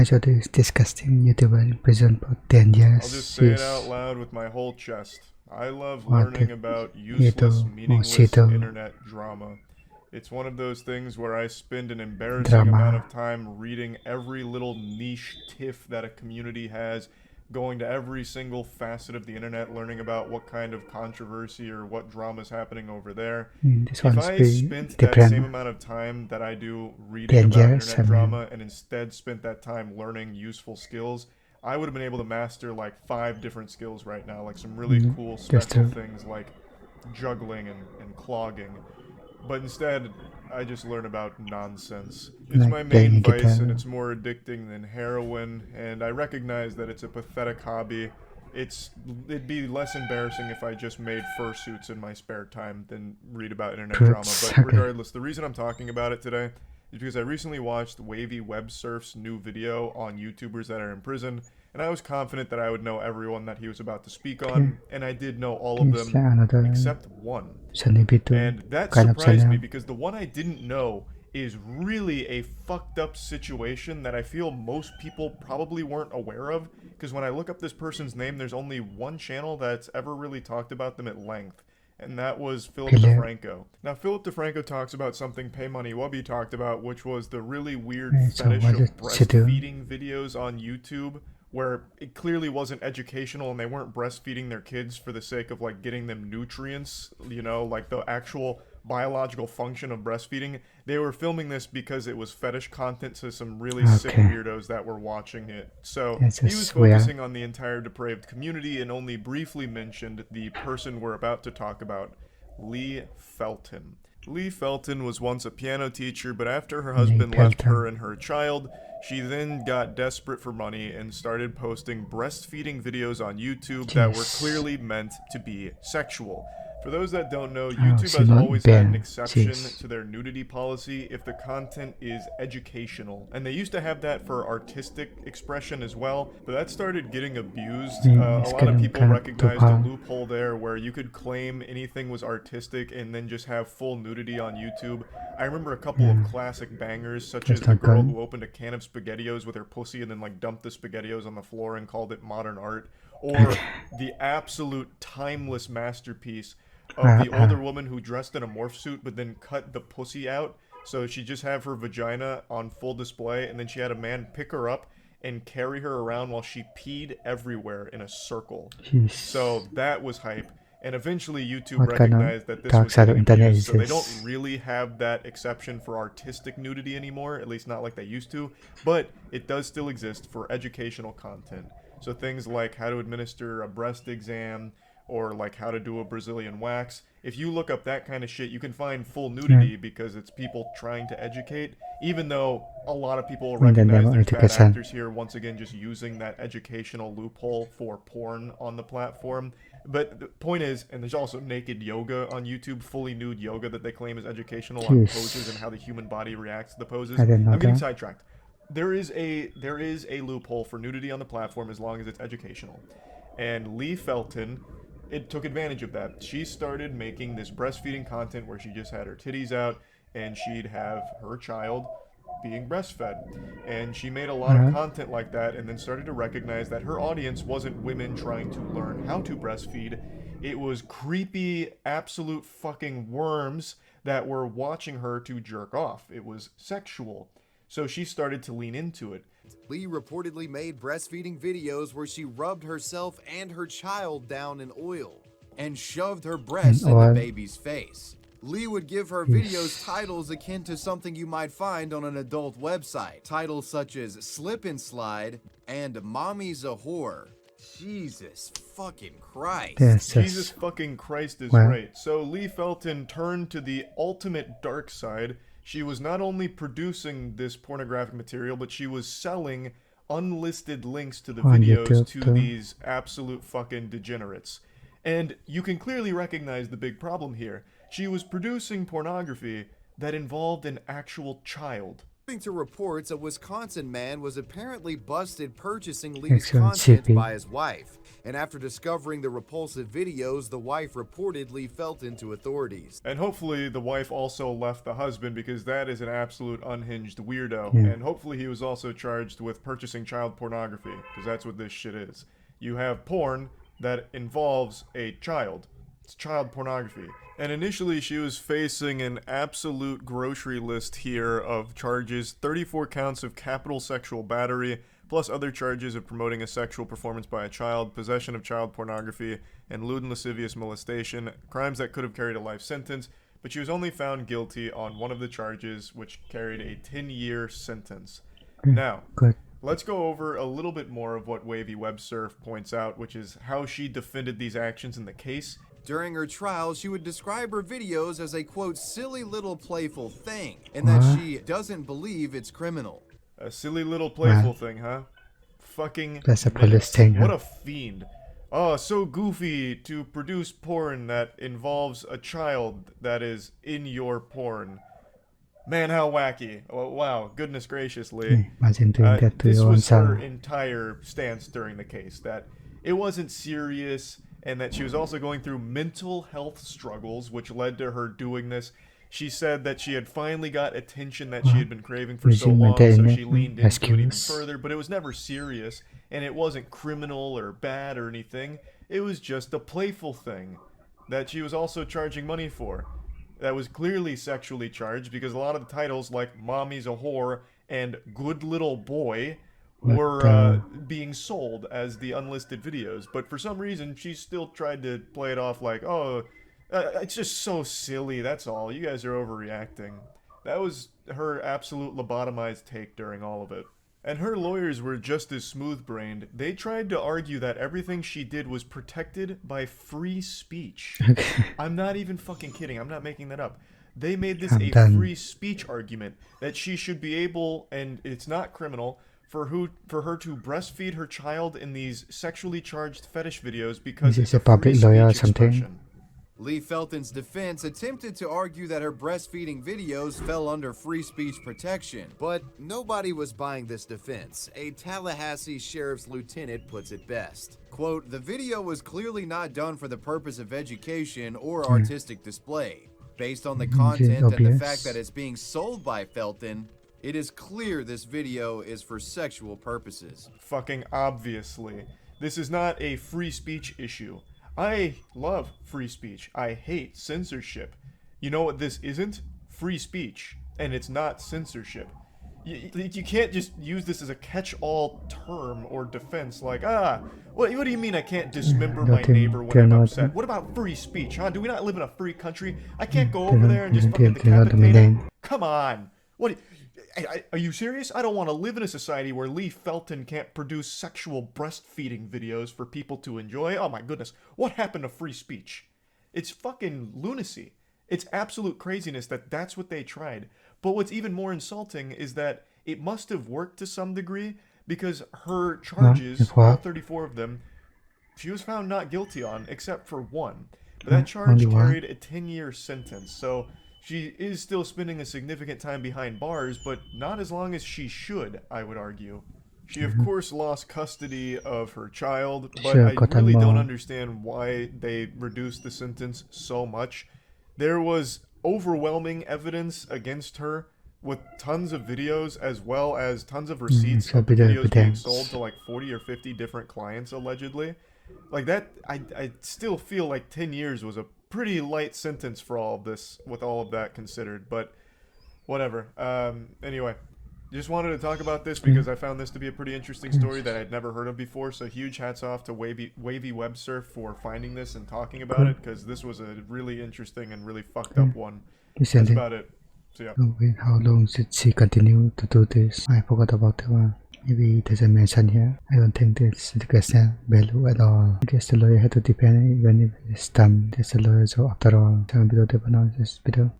I saw this disgusting YouTuber in prison for 10 years. I'll just say it out loud with my whole chest. I love Wanted learning about useless, meaningless internet drama. It's one of those things where I spend an embarrassing amount of time reading every little niche tiff that a community has, going to every single facet of the internet, learning about what kind of controversy or what drama is happening over there. This If one's I pretty spent that different. same amount of time that I do reading about internet drama and instead spent that time learning useful skills, I would have been able to master like 5 different skills right now, like some really cool special things like juggling and clogging. But instead, I just learn about nonsense. It's my main vice, and it's more addicting than heroin, and I recognize that it's a pathetic hobby. It'd be less embarrassing if I just made fursuits in my spare time than read about internet drama. But regardless, the reason I'm talking about it today is because I recently watched Wavy Web Surf's new video on YouTubers that are in prison, and I was confident that I would know everyone that he was about to speak on, and I did know all of them except one. And that surprised me because the one I didn't know is really a fucked up situation that I feel most people probably weren't aware of, because when I look up this person's name, there's only one channel that's ever really talked about them at length, and that was Philip DeFranco. Now, Philip DeFranco talks about something Pay Money Wubby talked about, which was the really weird fetish of breastfeeding videos on YouTube, where it clearly wasn't educational and they weren't breastfeeding their kids for the sake of like getting them nutrients, you know, like the actual biological function of breastfeeding. They were filming this because it was fetish content to some really sick weirdos that were watching it. So he was focusing on the entire depraved community and only briefly mentioned the person we're about to talk about, Lee Felton. Lee Felton was once a piano teacher, but after her husband left her and her child, she then got desperate for money and started posting breastfeeding videos on YouTube that were clearly meant to be sexual. For those that don't know, YouTube has always had an exception to their nudity policy if the content is educational. And they used to have that for artistic expression as well, but that started getting abused. A lot of people recognized a loophole there where you could claim anything was artistic and then just have full nudity on YouTube. I remember a couple of classic bangers, such as the girl who opened a can of SpaghettiOs with her pussy and then like dumped the SpaghettiOs on the floor and called it modern art, or the absolute timeless masterpiece of the older woman who dressed in a morph suit but then cut the pussy out, so she just have her vagina on full display, and then she had a man pick her up and carry her around while she peed everywhere in a circle. So that was hype, and eventually YouTube recognized that this was getting abused, so they don't really have that exception for artistic nudity anymore, at least not like they used to, but it does still exist for educational content. So things like how to administer a breast exam, or like how to do a Brazilian wax. If you look up that kind of shit, you can find full nudity because it's people trying to educate, even though a lot of people recognize there's bad actors here, once again just using that educational loophole for porn on the platform. But the point is, and there's also naked yoga on YouTube, fully nude yoga that they claim is educational on poses and how the human body reacts to the poses. I'm getting sidetracked. There is a loophole for nudity on the platform as long as it's educational. And Lee Felton, it took advantage of that. She started making this breastfeeding content where she just had her titties out and she'd have her child being breastfed. And she made a lot of content like that and then started to recognize that her audience wasn't women trying to learn how to breastfeed. It was creepy, absolute fucking worms that were watching her to jerk off. It was sexual. So she started to lean into it. Lee reportedly made breastfeeding videos where she rubbed herself and her child down in oil and shoved her breasts in the baby's face. Lee would give her videos titles akin to something you might find on an adult website. Titles such as Slip and Slide and Mommy's a Whore. Jesus fucking Christ. Jesus fucking Christ is right. So Lee Felton turned to the ultimate dark side. She was not only producing this pornographic material, but she was selling unlisted links to the videos to these absolute fucking degenerates. And you can clearly recognize the big problem here. She was producing pornography that involved an actual child. According to reports, a Wisconsin man was apparently busted purchasing Lee's content by his wife. And after discovering the repulsive videos, the wife reportedly felt into authorities. And hopefully the wife also left the husband, because that is an absolute unhinged weirdo. And hopefully he was also charged with purchasing child pornography, because that's what this shit is. You have porn that involves a child. It's child pornography. And initially she was facing an absolute grocery list here of charges: 34 counts of capital sexual battery, plus other charges of promoting a sexual performance by a child, possession of child pornography, and lewd and lascivious molestation, crimes that could have carried a life sentence, but she was only found guilty on one of the charges, which carried a 10-year sentence. Now, let's go over a little bit more of what Wavy Web Surf points out, which is how she defended these actions in the case. During her trial, she would describe her videos as a, quote, silly little playful thing, and that she doesn't believe it's criminal. A silly little playful thing, huh? Fucking that's a police thing, huh? What a fiend. Oh, so goofy to produce porn that involves a child that is in your porn. Man, how wacky. Oh, wow, goodness graciously. Imagine doing that to this your own was her son. entire stance during the case, that it wasn't serious, and that she was also going through mental health struggles, which led to her doing this. She said that she had finally got attention that she had been craving for so long, so she leaned into it even further, but it was never serious, and it wasn't criminal or bad or anything. It was just a playful thing that she was also charging money for. That was clearly sexually charged, because a lot of the titles, like Mommy's a Whore and Good Little Boy, were being sold as the unlisted videos. But for some reason, she still tried to play it off like, oh, it's just so silly, that's all. You guys are overreacting. That was her absolute lobotomized take during all of it. And her lawyers were just as smooth-brained. They tried to argue that everything she did was protected by free speech. I'm not even fucking kidding. I'm not making that up. They made this a free speech argument, that she should be able, and it's not criminal, for her to breastfeed her child in these sexually charged fetish videos, because it's a public lawyer or something. Expression. Lee Felton's defense attempted to argue that her breastfeeding videos fell under free speech protection, but nobody was buying this defense. A Tallahassee sheriff's lieutenant puts it best. Quote, the video was clearly not done for the purpose of education or artistic display. Based on the content and the fact that it's being sold by Felton, it is clear this video is for sexual purposes. Fucking obviously. This is not a free speech issue. I love free speech. I hate censorship. You know what this isn't? Free speech. And it's not censorship. You can't just use this as a catch-all term or defense, like, what do you mean I can't dismember my neighbor when I'm upset? What about free speech, huh? Do we not live in a free country? I can't go over there and just fucking decapitate him? Come on. What? Are you serious? I don't want to live in a society where Lee Felton can't produce sexual breastfeeding videos for people to enjoy. Oh my goodness. What happened to free speech? It's fucking lunacy. It's absolute craziness that that's what they tried. But what's even more insulting is that it must have worked to some degree, because her charges, all 34 of them, she was found not guilty on, except for one. But that charge carried a 10-year sentence, so she is still spending a significant time behind bars, but not as long as she should, I would argue. She, of course, lost custody of her child, but I really don't understand why they reduced the sentence so much. There was overwhelming evidence against her, with tons of videos as well as tons of receipts of the videos being sold to like 40 or 50 different clients, allegedly. Like that, I still feel like 10 years was a pretty light sentence for all of this, with all of that considered, but whatever. Anyway, just wanted to talk about this because I found this to be a pretty interesting story that I'd never heard of before, so huge hats off to Wavy Web Surf for finding this and talking about it, because this was a really interesting and really fucked up one. That's about it. So yeah. How long should she continue to do this? I forgot about that one. Maybe it doesn't mention here. I don't think this has value at all. I guess the lawyer had to depend even if it's done. There's a lawyer, so after all, jangan video depan this video.